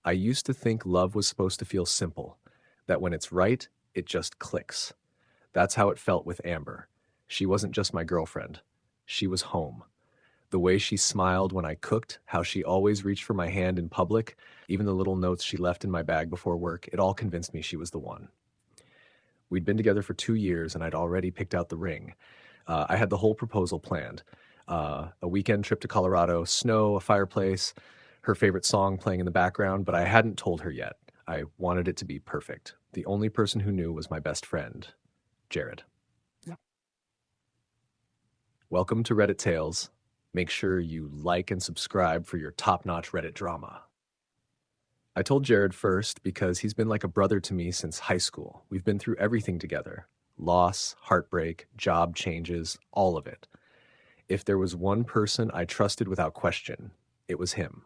I used to think love was supposed to feel simple, that when it's right, it just clicks. That's how it felt with Amber. She wasn't just my girlfriend. She was home. The way she smiled when I cooked, how she always reached for my hand in public, even the little notes she left in my bag before work, it all convinced me she was the one. We'd been together for 2 years and I'd already picked out the ring. I had the whole proposal planned. A weekend trip to Colorado, snow, a fireplace, her favorite song playing in the background, but I hadn't told her yet. I wanted it to be perfect. The only person who knew was my best friend, Jared. Yeah. Welcome to Reddit Tales. Make sure you like and subscribe for your top-notch Reddit drama. I told Jared first because he's been like a brother to me since high school. We've been through everything together. Loss, heartbreak, job changes, all of it. If there was one person I trusted without question, it was him.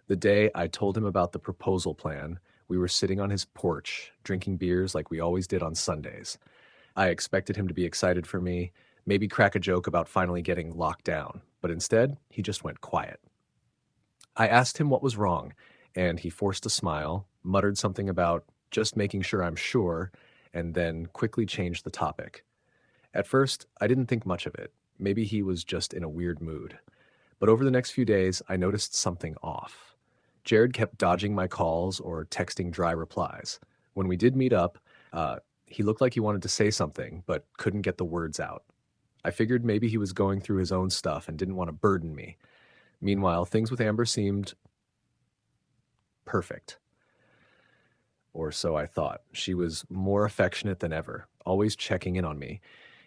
The day I told him about the proposal plan, we were sitting on his porch, drinking beers like we always did on Sundays. I expected him to be excited for me, maybe crack a joke about finally getting locked down, but instead, he just went quiet. I asked him what was wrong, and he forced a smile, muttered something about just making sure I'm sure, and then quickly changed the topic. At first, I didn't think much of it. Maybe he was just in a weird mood. But over the next few days, I noticed something off. Jared kept dodging my calls or texting dry replies. When we did meet up, he looked like he wanted to say something, but couldn't get the words out. I figured maybe he was going through his own stuff and didn't want to burden me. Meanwhile, things with Amber seemed perfect. Or so I thought. She was more affectionate than ever, always checking in on me,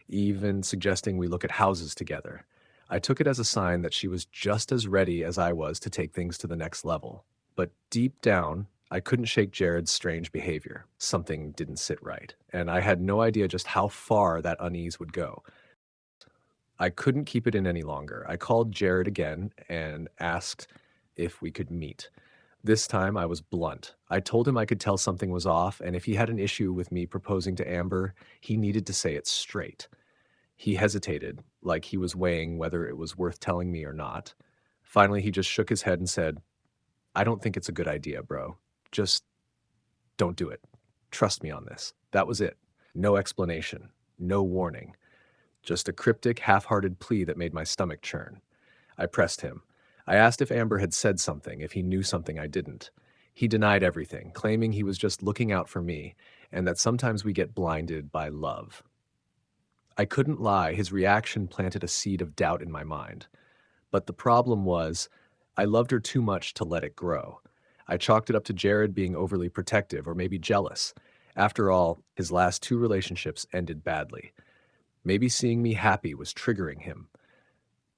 even suggesting we look at houses together. I took it as a sign that she was just as ready as I was to take things to the next level. But deep down, I couldn't shake Jared's strange behavior. Something didn't sit right, and I had no idea just how far that unease would go. I couldn't keep it in any longer. I called Jared again and asked if we could meet. This time I was blunt. I told him I could tell something was off, and if he had an issue with me proposing to Amber, he needed to say it straight. He hesitated, like he was weighing whether it was worth telling me or not. Finally, he just shook his head and said, "I don't think it's a good idea, bro. Just don't do it. Trust me on this." That was it. No explanation, no warning. Just a cryptic, half-hearted plea that made my stomach churn. I pressed him. I asked if Amber had said something, if he knew something I didn't. He denied everything, claiming he was just looking out for me, and that sometimes we get blinded by love. I couldn't lie, his reaction planted a seed of doubt in my mind. But the problem was, I loved her too much to let it grow. I chalked it up to Jared being overly protective or maybe jealous. After all, his last 2 relationships ended badly. Maybe seeing me happy was triggering him.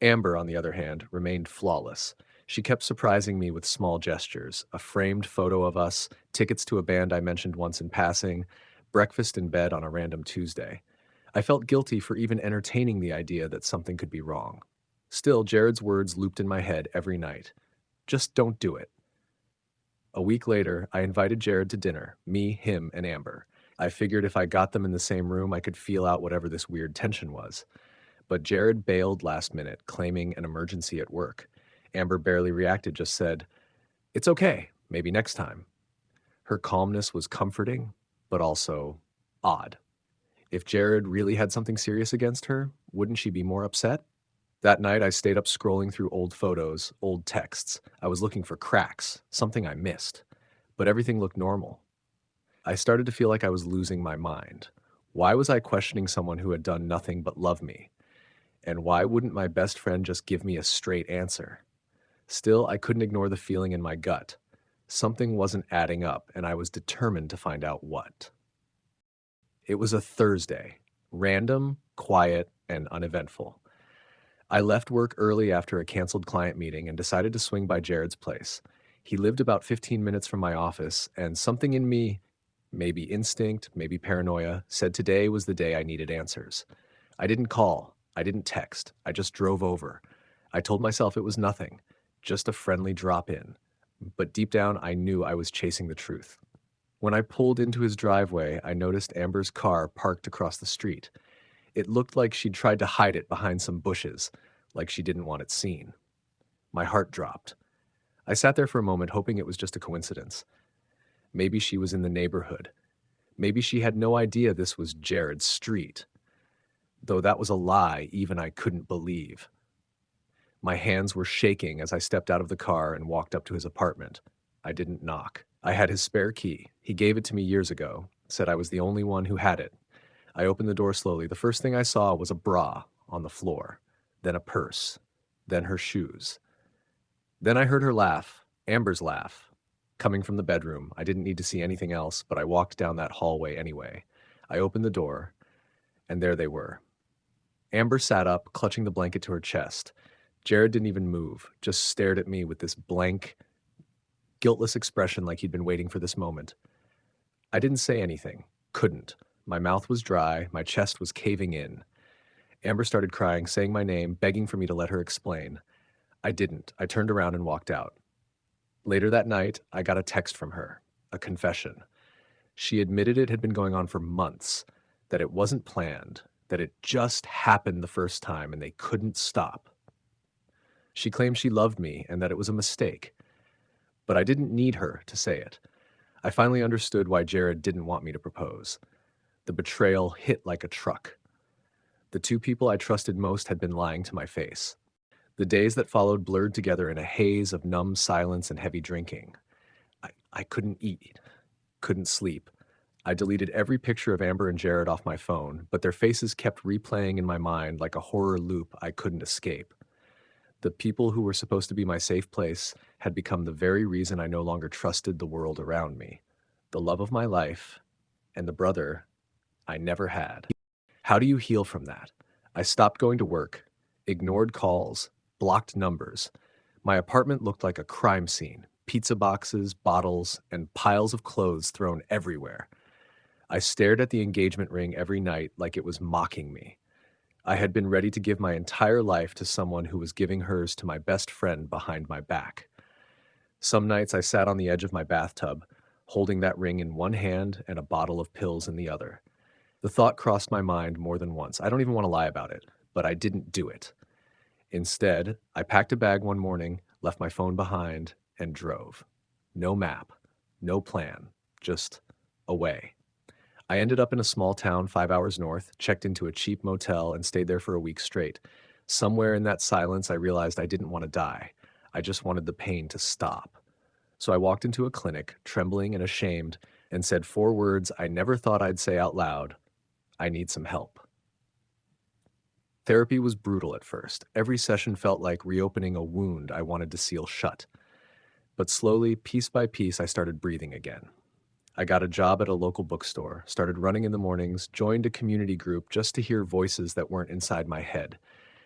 Amber, on the other hand, remained flawless. She kept surprising me with small gestures, a framed photo of us, tickets to a band I mentioned once in passing, breakfast in bed on a random Tuesday. I felt guilty for even entertaining the idea that something could be wrong. Still, Jared's words looped in my head every night. Just don't do it. A week later, I invited Jared to dinner, me, him, and Amber. I figured if I got them in the same room, I could feel out whatever this weird tension was. But Jared bailed last minute, claiming an emergency at work. Amber barely reacted, just said, "It's okay, maybe next time." Her calmness was comforting, but also odd. If Jared really had something serious against her, wouldn't she be more upset? That night, I stayed up scrolling through old photos, old texts. I was looking for cracks, something I missed. But everything looked normal. I started to feel like I was losing my mind. Why was I questioning someone who had done nothing but love me? And why wouldn't my best friend just give me a straight answer? Still, I couldn't ignore the feeling in my gut. Something wasn't adding up, and I was determined to find out what. It was a Thursday, random, quiet, and uneventful. I left work early after a canceled client meeting and decided to swing by Jared's place. He lived about 15 minutes from my office, and something in me, maybe instinct, maybe paranoia, said today was the day I needed answers. I didn't call. I didn't text. I just drove over. I told myself it was nothing, just a friendly drop in. But deep down, I knew I was chasing the truth. When I pulled into his driveway, I noticed Amber's car parked across the street. It looked like she'd tried to hide it behind some bushes, like she didn't want it seen. My heart dropped. I sat there for a moment hoping it was just a coincidence. Maybe she was in the neighborhood. Maybe she had no idea this was Jared's street. Though that was a lie even I couldn't believe. My hands were shaking as I stepped out of the car and walked up to his apartment. I didn't knock. I had his spare key. He gave it to me years ago, said I was the only one who had it. I opened the door slowly. The first thing I saw was a bra on the floor, then a purse, then her shoes. Then I heard her laugh, Amber's laugh, coming from the bedroom. I didn't need to see anything else, but I walked down that hallway anyway. I opened the door, and there they were. Amber sat up, clutching the blanket to her chest. Jared didn't even move, just stared at me with this blank, guiltless expression like he'd been waiting for this moment. I didn't say anything. Couldn't. My mouth was dry, my chest was caving in. Amber started crying, saying my name, begging for me to let her explain. I didn't. I turned around and walked out. Later that night, I got a text from her, a confession. She admitted it had been going on for months, that it wasn't planned, that it just happened the first time and they couldn't stop. She claimed she loved me and that it was a mistake. But I didn't need her to say it. I finally understood why Jared didn't want me to propose. The betrayal hit like a truck. The two people I trusted most had been lying to my face. The days that followed blurred together in a haze of numb silence and heavy drinking. I couldn't eat, couldn't sleep. I deleted every picture of Amber and Jared off my phone, but their faces kept replaying in my mind like a horror loop I couldn't escape. The people who were supposed to be my safe place had become the very reason I no longer trusted the world around me. The love of my life and the brother I never had. How do you heal from that? I stopped going to work, ignored calls, blocked numbers. My apartment looked like a crime scene. Pizza boxes, bottles, and piles of clothes thrown everywhere. I stared at the engagement ring every night like it was mocking me. I had been ready to give my entire life to someone who was giving hers to my best friend behind my back. Some nights I sat on the edge of my bathtub, holding that ring in one hand and a bottle of pills in the other. The thought crossed my mind more than once. I don't even want to lie about it, but I didn't do it. Instead, I packed a bag one morning, left my phone behind, and drove. No map, no plan, just away. I ended up in a small town 5 hours north, checked into a cheap motel, and stayed there for a week straight. Somewhere in that silence, I realized I didn't want to die. I just wanted the pain to stop. So I walked into a clinic, trembling and ashamed, and said 4 words I never thought I'd say out loud: I need some help. Therapy was brutal at first. Every session felt like reopening a wound I wanted to seal shut. But slowly, piece by piece, I started breathing again. I got a job at a local bookstore, started running in the mornings, joined a community group just to hear voices that weren't inside my head.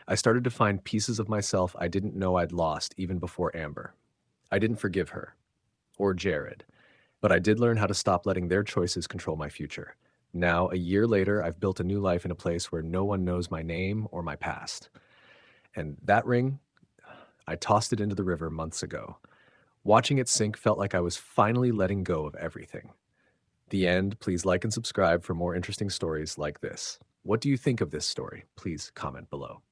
I started to find pieces of myself I didn't know I'd lost even before Amber. I didn't forgive her, or Jared, but I did learn how to stop letting their choices control my future. Now, a year later, I've built a new life in a place where no one knows my name or my past. And that ring, I tossed it into the river months ago. Watching it sink felt like I was finally letting go of everything. The end. Please like and subscribe for more interesting stories like this. What do you think of this story? Please comment below.